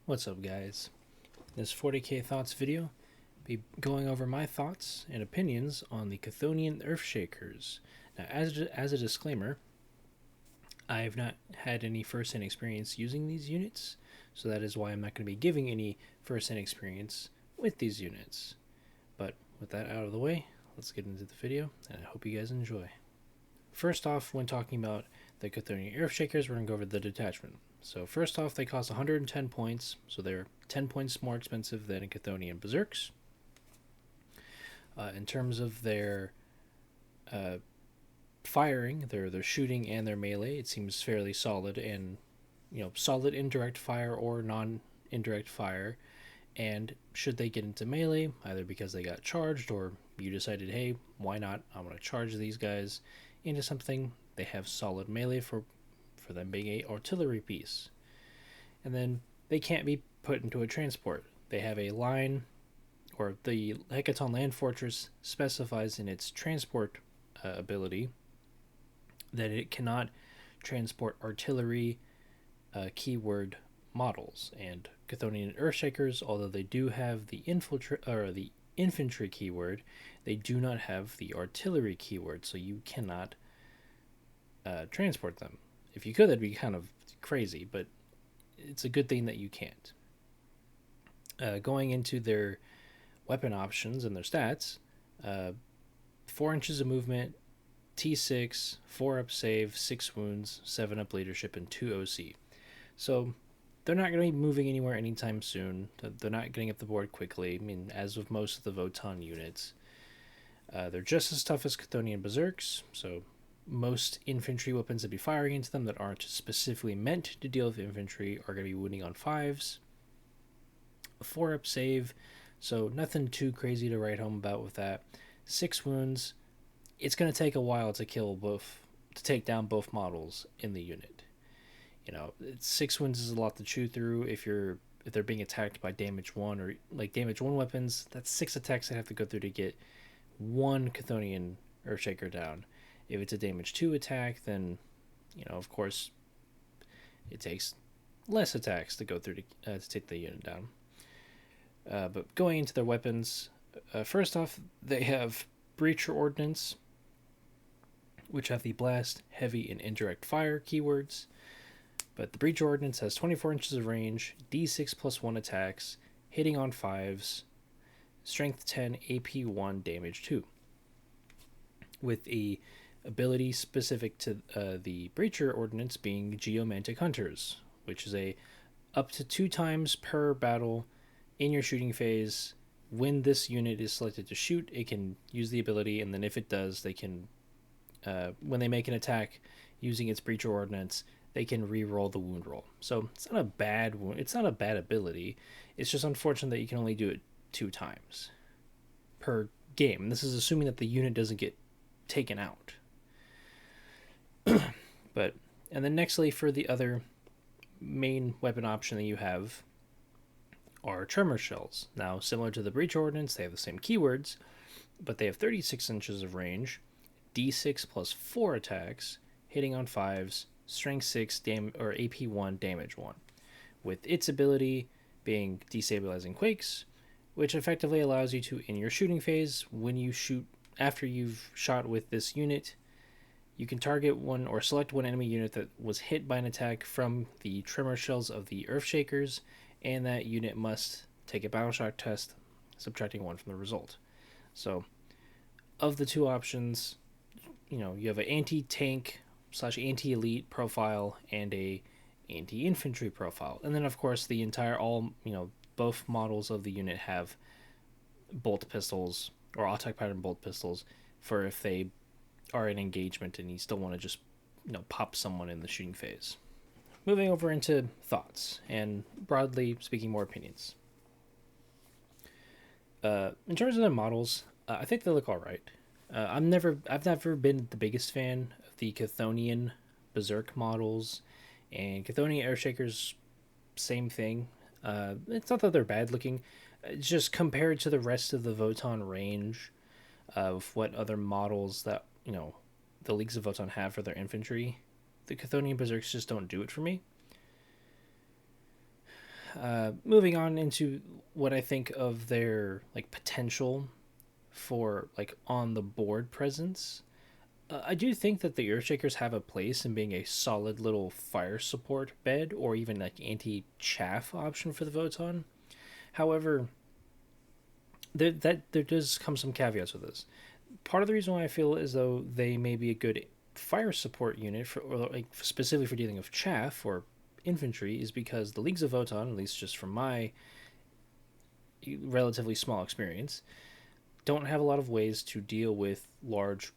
What's up, guys? This 40k Thoughts video be going over my thoughts and opinions on the Cthonian Earthshakers. Now, as a disclaimer, I have not had any first-hand experience using these units, so that is why I'm not going to be giving any first-hand experience with these units. But with that out of the way, let's get into the video, and I hope you guys enjoy. First off, when talking about the Cthonian Earthshakers, we're going to go over the detachment. So first off, they cost 110 points, so they're 10 points more expensive than Cthonian Berserks. In terms of their firing, their shooting and their melee, it seems fairly solid, and solid indirect fire or non-indirect fire. And should they get into melee, either because they got charged or you decided, hey, why not? I'm going to charge these guys into something. They have solid melee for them being a artillery piece. And then they can't be put into a transport. They have a line, or the Hekaton Land Fortress specifies in its transport ability that it cannot transport artillery keyword models. And Cthonian Earthshakers, although they do have the infantry keyword, they do not have the artillery keyword, so you cannot transport them. If you could, that'd be kind of crazy, but it's a good thing that you can't. Going into their weapon options and their stats, 4 inches of movement, T6, 4 up save, 6 wounds, 7 up leadership, and 2 OC. So they're not going to be moving anywhere anytime soon. They're not getting up the board quickly. I mean, as with most of the Votann units. They're just as tough as Cthonian Berserks, so most infantry weapons that be firing into them that aren't specifically meant to deal with infantry are going to be wounding on 5s. A 4 up save, so nothing too crazy to write home about with that. 6 wounds. It's going to take a while to take down both models in the unit. 6 wounds is a lot to chew through if they're being attacked by damage 1 or like damage 1 weapons. That's 6 attacks they have to go through to get one Cthonian Earthshaker down. If it's a damage 2 attack, then, of course, it takes less attacks to go through to take the unit down. But going into their weapons, first off, they have Breacher Ordnance, which have the blast, heavy, and indirect fire keywords. But the Breacher Ordnance has 24 inches of range, D6 plus 1 attacks, hitting on 5s, strength 10, AP 1, damage 2. With a ability specific to the Breacher Ordnance being Geomantic Hunters, which is a up to 2 times per battle in your shooting phase. When this unit is selected to shoot, it can use the ability, and then if it does, they can, when they make an attack using its Breacher Ordnance, they can re-roll the wound roll. So it's not a bad ability. It's just unfortunate that you can only do it 2 times per game. This is assuming that the unit doesn't get taken out. And then nextly, for the other main weapon option that you have are tremor shells. Now, similar to the Breach Ordnance, they have the same keywords, but they have 36 inches of range, D6 plus 4 attacks, hitting on 5s, strength 6, or AP 1, damage 1. With its ability being Destabilizing Quakes, which effectively allows you to, in your shooting phase, when you shoot after you've shot with this unit, you can target one or select one enemy unit that was hit by an attack from the tremor shells of the Earthshakers, and that unit must take a battle shock test, subtracting 1 from the result. So, of the 2 options, you have an anti-tank / anti-elite profile and a anti-infantry profile. And then, of course, both models of the unit have bolt pistols or attack pattern bolt pistols for if they are in engagement and you still want to just pop someone in the shooting phase. Moving over into thoughts and, broadly speaking, more opinions. In terms of their models, I think they look all right. I've never been the biggest fan of the Cthonian Berserk models, and Cthonian Earthshakers, same thing. It's not that they're bad looking. It's just compared to the rest of the Votann range of what other models that the Leagues of Votann have for their infantry, the Cthonian Berserks just don't do it for me. Moving on into what I think of their like potential for like on the board presence. I do think that the Earthshakers have a place in being a solid little fire support bed or even like anti chaff option for the Votann. However, there does come some caveats with this. Part of the reason why I feel as though they may be a good fire support unit for, or like specifically for dealing with chaff or infantry, is because the Leagues of Votann, at least just from my relatively small experience, don't have a lot of ways to deal with large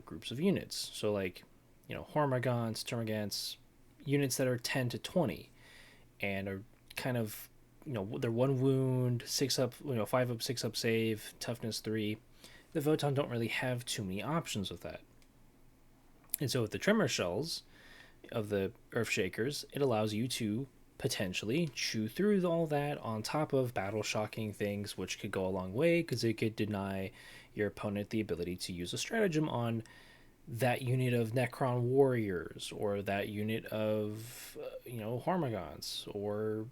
groups of units. So like, Hormagaunts, Termagants, units that are 10 to 20 and are kind of, they're one wound, 6 up, 5 up, 6 up save, toughness 3. The Votann don't really have too many options with that. And so with the Tremor Shells of the Earthshakers, it allows you to potentially chew through all that on top of battle shocking things, which could go a long way because it could deny your opponent the ability to use a stratagem on that unit of Necron warriors or that unit of Hormagaunts or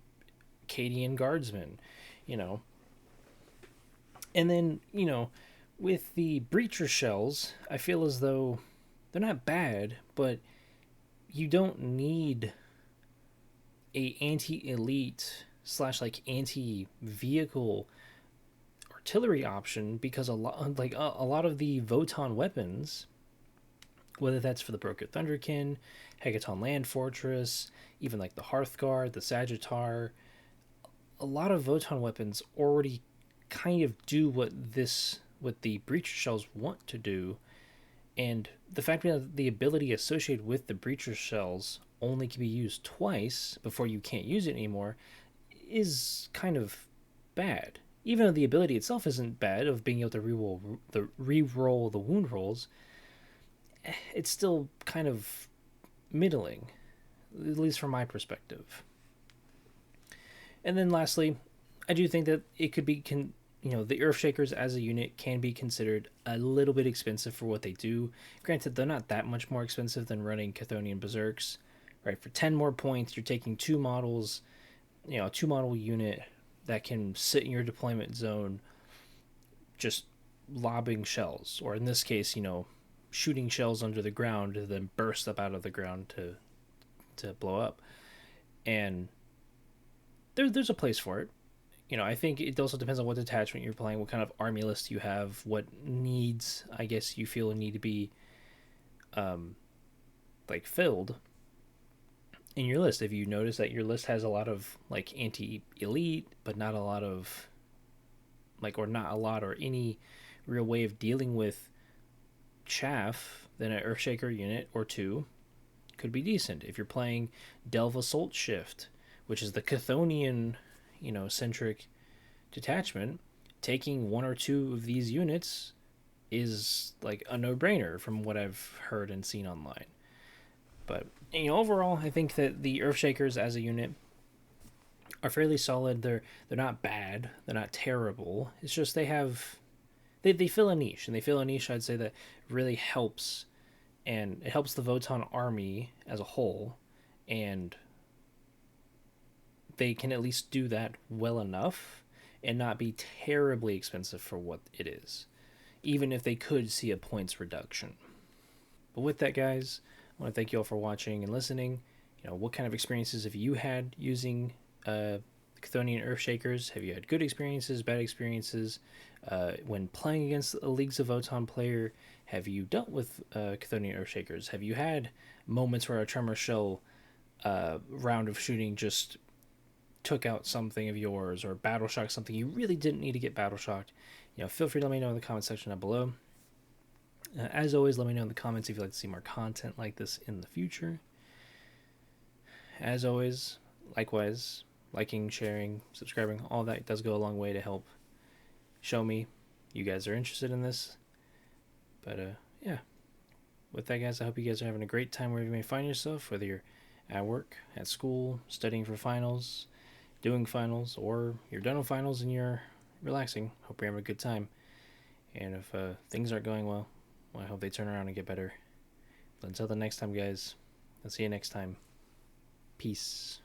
Cadian guardsmen, you know. And then, with the Breacher Shells, I feel as though they're not bad, but you don't need a anti-elite slash like anti-vehicle artillery option because a lot of the Votann weapons, whether that's for the Broken Thunderkin, Hecaton Land Fortress, even like the Hearthguard, the Sagittar, a lot of Votann weapons already kind of do what the Breacher Shells want to do, and the fact that the ability associated with the Breacher Shells only can be used twice before you can't use it anymore is kind of bad. Even though the ability itself isn't bad of being able to re-roll the wound rolls, it's still kind of middling, at least from my perspective. And then lastly, I do think that it could be the Earthshakers as a unit can be considered a little bit expensive for what they do. Granted, they're not that much more expensive than running Chthonian Berserks. Right, for 10 more points, you're taking 2 models, a 2 model unit that can sit in your deployment zone just lobbing shells, or in this case, shooting shells under the ground to then burst up out of the ground to blow up. And there's a place for it. I think it also depends on what detachment you're playing, what kind of army list you have, what needs, I guess, you feel need to be filled in your list. If you notice that your list has a lot of like anti-elite, but not a lot of or any real way of dealing with chaff, then an Earthshaker unit or 2 could be decent. If you're playing Delve Assault Shift, which is the Chthonian centric detachment, taking 1 or 2 of these units is like a no-brainer from what I've heard and seen online. But overall, I think that the Earthshakers as a unit are fairly solid. They're not bad. They're not terrible. It's just they fill a niche, and they fill a niche I'd say that really helps, and it helps the Votann army as a whole, and they can at least do that well enough and not be terribly expensive for what it is, even if they could see a points reduction. But with that, guys, I want to thank you all for watching and listening. What kind of experiences have you had using Cthonian Earthshakers? Have you had good experiences, bad experiences? When playing against a Leagues of Votann player, have you dealt with Cthonian Earthshakers? Have you had moments where a Tremor Shell round of shooting just took out something of yours, or battle shocked something you really didn't need to get battle shocked? Feel free to let me know in the comment section down below. As always, let me know in the comments if you'd like to see more content like this in the future. As always, likewise, liking, sharing, subscribing, all that does go a long way to help show me you guys are interested in this. But yeah, with that, guys, I hope you guys are having a great time wherever you may find yourself, whether you're at work, at school, studying for finals, doing finals, or you're done with finals and you're relaxing. Hope you're having a good time. And if things aren't going well, I hope they turn around and get better. But until the next time, guys, I'll see you next time. Peace.